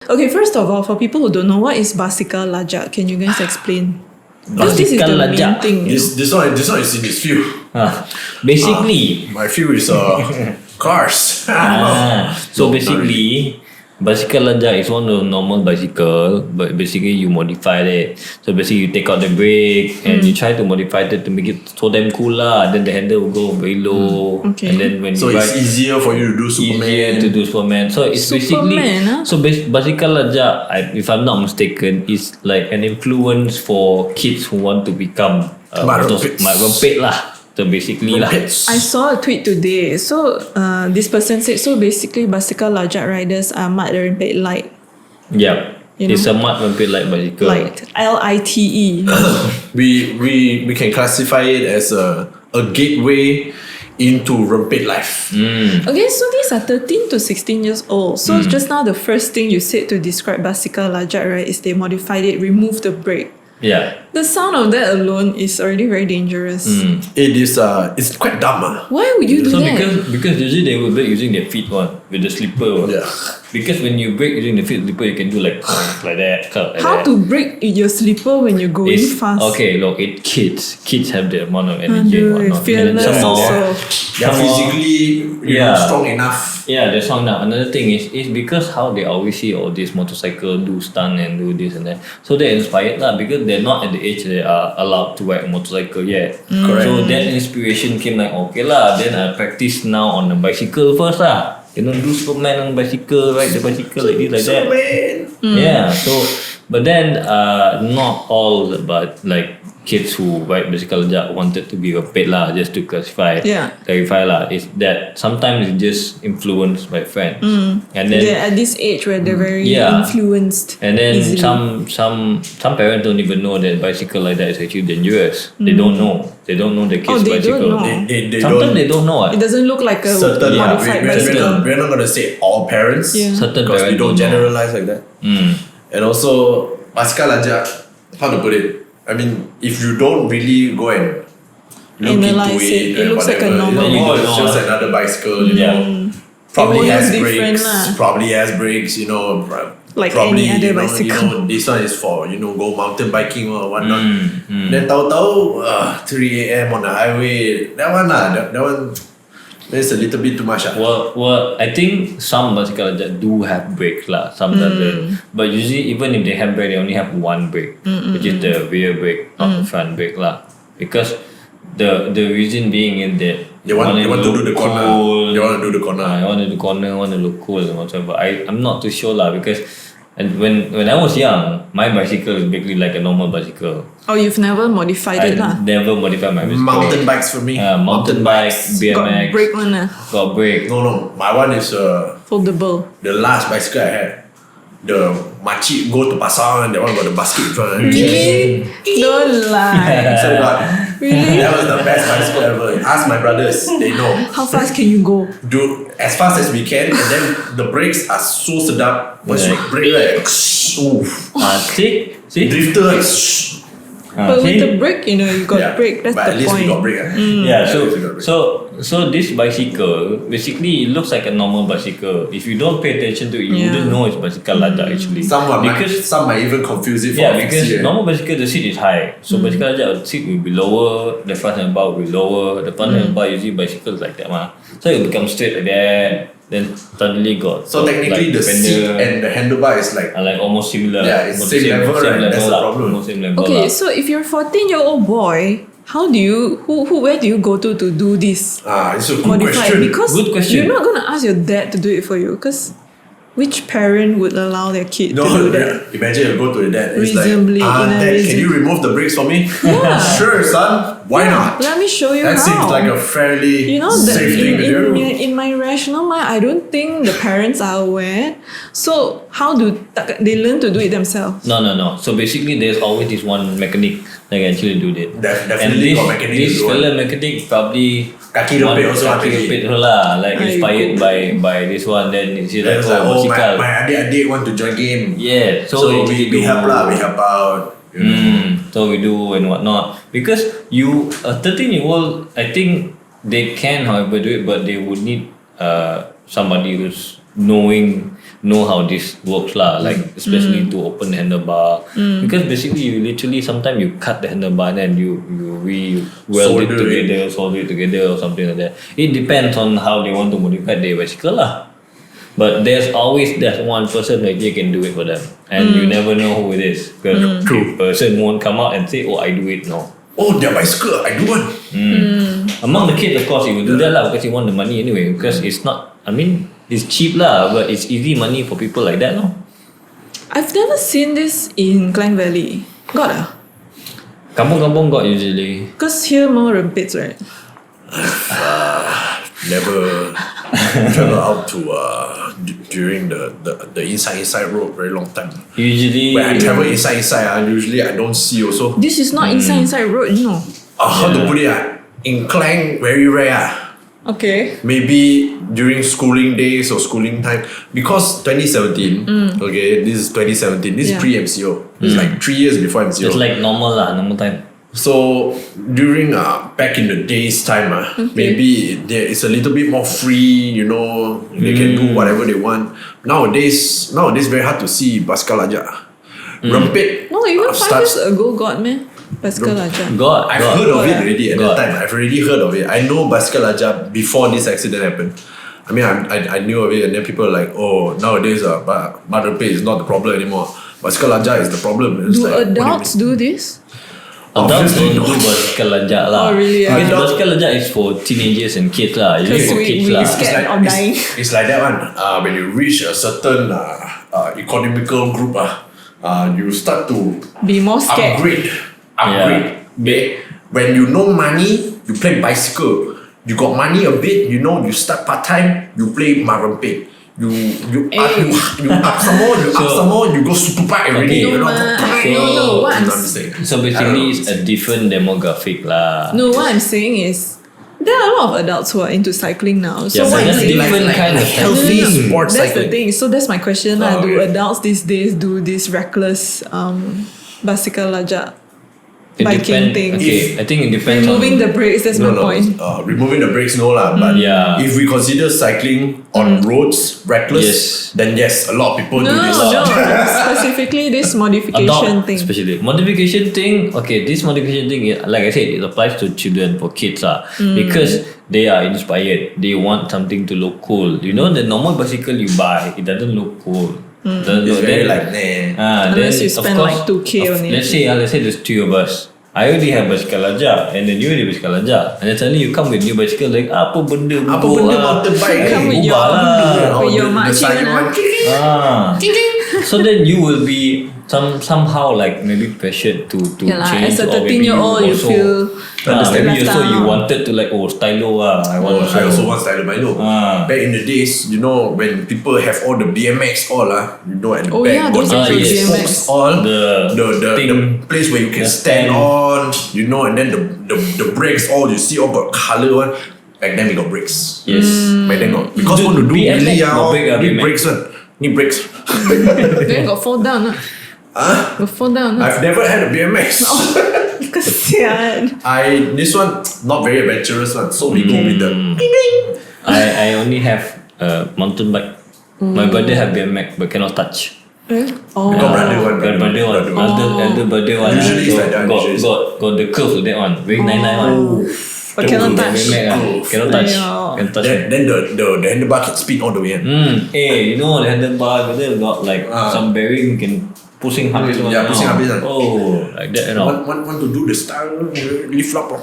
Okay, first of all, for people who don't know, what is Basikal Lajak? Can you guys explain? Because this is Basikal the main Lajak. thing. This one is in his field. Basically, My field is cars. so basically, Basikal Lajak is one of the normal bicycle, but basically you modified it. So basically you take out the brake and you try to modify it to make it so damn cool lah. Then the handle will go very low. Okay. And then when So you it's ride, easier for you to do easier Superman. to do Superman. So it's basically Superman, huh? so Basikal Lajak, if I'm not mistaken, is like an influence for kids who want to become Rempit. rempit lah. So basically lah. I saw a tweet today. So this person said, so basically Basikal Lajak riders are mat rempit light. Yeah. You It's know? a mud rempit like bicycle. Light. Lite. We can classify it as a gateway into rempit life. Okay, so these are 13 to 16 years old. So just now the first thing you said to describe Basikal Lajak, right, is they modified it, removed the brake. Yeah. The sound of that alone is already very dangerous. It is it's quite dumb. Why would you do So that? because usually they will brake using their feet with the slipper. Yeah. Because when you brake using the feet slipper, you can do like that. Like How that. to brake your slipper when you're going It's- fast? Okay, look, kids have the amount of energy Aduh, and whatnot. fearless And then some more, also. They are Some more- physically strong enough. Yeah, the song now. Another thing is because how they always see all these motorcycle do stunt and do this and that. So they're inspired lah because they're not at the age they are allowed to ride a motorcycle yet. Correct. So that inspiration came like okay lah. Then I practice now on the bicycle first lah. You know, do Superman on bicycle, ride the bicycle like this, like that. Yeah. So, but then not all but like kids who ride Basikal Lajak wanted to be a pet lah, just to clarify lah, is that sometimes it's just influenced by friends. And then They're at this age where they're very Yeah. influenced. and then easily. some parents don't even know that bicycle like that is actually dangerous. They don't know. They don't know the kids' they don't bicycle. know. They Sometimes don't. they don't know. It doesn't look like a Certain modified bicycle. we're not gonna say all parents. Yeah. Certain Because we parents don't know. generalize like that. And also Basikal Lajak, how to put it? I mean, if you don't really go and look Analyze into it, it and looks like a whatever, normal you know, bike. it's just another bicycle. You Yeah. know, probably It has looks different brakes. lah. Probably has brakes. You know, Like probably, any other you know, bicycle. You know, this one is for go mountain biking or whatnot. Then tahu-tahu 3 a.m. on the highway. That one that one. That's a little bit too much. Well, I think some bicycle that do have brakes lah, some doesn't. But usually, even if they have brake, they only have one brake, which is the rear brake, not the front brake lah. Because the reason being is that They want to do the corner. cool. They want to do the corner. I want to do corner, want to look cool and whatever. I'm not too sure lah because, and when I was young, my bicycle is basically like a normal bicycle. Oh, you've never modified it lah. I never modified my bicycle. Mountain bikes for me. Mountain bike, BMX, Got brake one lah. got brake. No. My one is Foldable. the last bicycle I had. The makcik go to pasar, that one got the basket in front. Really? Don't lie. So God, Really? that was the best bicycle ever. Ask my brothers, they know. How fast can you go? Do as fast as we can, and then the brakes are so sedap. Once you brake, like, oof. See? Drifter, like, But with see? the brake, you got brake. That's but the at least point. we got brake. Yeah, At least we got brake. so this bicycle basically it looks like a normal bicycle. If you don't pay attention to it, you Yeah. wouldn't know it's Basikal Lajak actually. some might even confuse it for Yeah, a because fixie, normal bicycle the seat is high, so Basikal Lajak the seat will be lower, the front and back will be lower. The front and back usually bicycles like that mah, so it will become straight like that. Then suddenly got So technically, the seat and the handlebar is like are like almost similar. Yeah, it's Almost same level, right? That's the lah. problem. Almost same level Okay, lah. so if you're a 14-year-old boy, how do you where do you go to do this? it's a good Modify question. because Good question. you're not gonna ask your dad to do it for you because which parent would allow their kid No, to do that? imagine you go to your dad. It's Reasonably, like, in a Dad, can reason- you remove the brakes for me? Yeah. Sure, son. Why not? Let me show you That how. seems like a fairly You know, that safe thing to do. in my rational mind, I don't think the parents are aware. So how do they learn to do it themselves? No. So basically, there's always this one mechanic that can actually do that. Definitely got mechanic This to do it. fella mechanic probably Kaki rempit also kaki maybe. rempit lah, like inspired Aigo. by this one. Then you see Then like it's like, bicycle. my adik want to join game. Yeah, So they we do- help lah, we help out. You know. So we do and whatnot because a 13-year-old, I think they can however do it, but they would need somebody who's knowing know how this works lah. Like especially to open the handlebar, because basically you literally sometimes you cut the handlebar and then you weld it together, solder it together or something like that. It depends on how they want to modify their bicycle lah. But there's always that one person that you can do it for them, and you never know who it is, because the person won't come out and say, "Oh, I do it." No. Oh, their bicycle, I do one. Among the kids, of course, he will do that lah, because he want the money anyway. Because it's not, I mean, it's cheap lah, but it's easy money for people like that, no? I've never seen this in Klang Valley. Got ah? Kampung-kampung got usually. Because here more rempits, right? Never travel out to during the inside road very long time. Usually, When I travel inside, usually I don't see also. This is not inside road, you know. How to put it? In Klang, very rare. Okay. Maybe during schooling days or schooling time, because 2017. Okay, this is 2017. This is Yeah. pre-MCO. It's like 3 years before MCO. it's like normal lah, normal time. So during back in the days time, maybe there is a little bit more free. You know, they can do whatever they want. Nowadays very hard to see Basikal Lajak. Rempit. No, even 5 starts. years ago got me. Basikal Lajak. I've heard of it already at God. that time. I've already heard of it. I know Basikal Lajak before this accident happened. I mean, I knew of it, and then people are like, oh, nowadays, rempit is not the problem anymore. Basikal Lajak is the problem. It's Do like, what do you adults mean? do this? Adults Obviously don't do not. Basikal Lajak lah. Oh, really? Because Adult- Basikal Lajak is for teenagers and kids lah. Usually Because for we- kids we lah. scared of dying. It's like that one. When you reach a certain economical group, you start to Be more scared. upgrade. Yeah. Okay? When you know money, you play bicycle. You got money a bit, you know, you start part time, you play marempit. You up some more, you go super bike already. Okay. You know, No, what I'm So basically, it's a different demographic lah. No, what I'm saying is there are a lot of adults who are into cycling now. So Yeah, what but I'm that's saying different kind of healthy cycling. sports that's the cycling. thing. So that's my question. Oh, Do okay. adults these days do this reckless Basikal Lajak It biking depend- thing? Okay, I think it depends Removing on the brakes, that's my point. Removing the brakes, no lah. But Yeah. if we consider cycling on roads reckless, Yes. then yes, a lot of people No, do this. no, specifically this modification thing. especially modification thing. Okay, this modification thing, like I said, it applies to children, for kids because they are inspired. They want something to look cool. You know, the normal bicycle you buy, it doesn't look cool. It's very like nah. Unless then you of spend course, like 2K only. Let's say there's 3 of us. I already have Basikal Lajak, and then you already have Basikal Lajak, and then suddenly you come with new bicycle, like apa benda mountain bike? Come with ubah lah. with your the makcik silent one, one. So then you will be somehow like maybe pressured to Yeah lah, change, as a or maybe 13-year-old, you also, feel maybe left also you out. wanted to like stylo I want I also want style Milo. Ah. Back in the days, you know, when people have all the BMX all you know, at the Oh, back yeah, got those the are big yes. spokes all The thing. the place where you can The stand stand. on, you know, and then the brakes all you see all got colour one. Back then we got brakes. yes. Back then got because Dude, want to do BMX really got brake need BMX. brakes one. Need brakes. Then got fall down. Got fall down. I've never had a BMX. Kesian. This one not very adventurous one, so we go with the I only have a mountain bike. My brother have BMX but cannot touch. Oh. got brother one. Brother one, elder brother one. Usually it's like that, got, usually it's- got the curve to that one. Very nice one. But cannot touch. BMX cannot touch. Yeah. Can touch. Then the handlebar can spin all the way. Hey, you know the handlebar whether got like some bearing can pushing habis one. Yeah, pushing habis one. Oh, like that you know. Want to do the style lift up.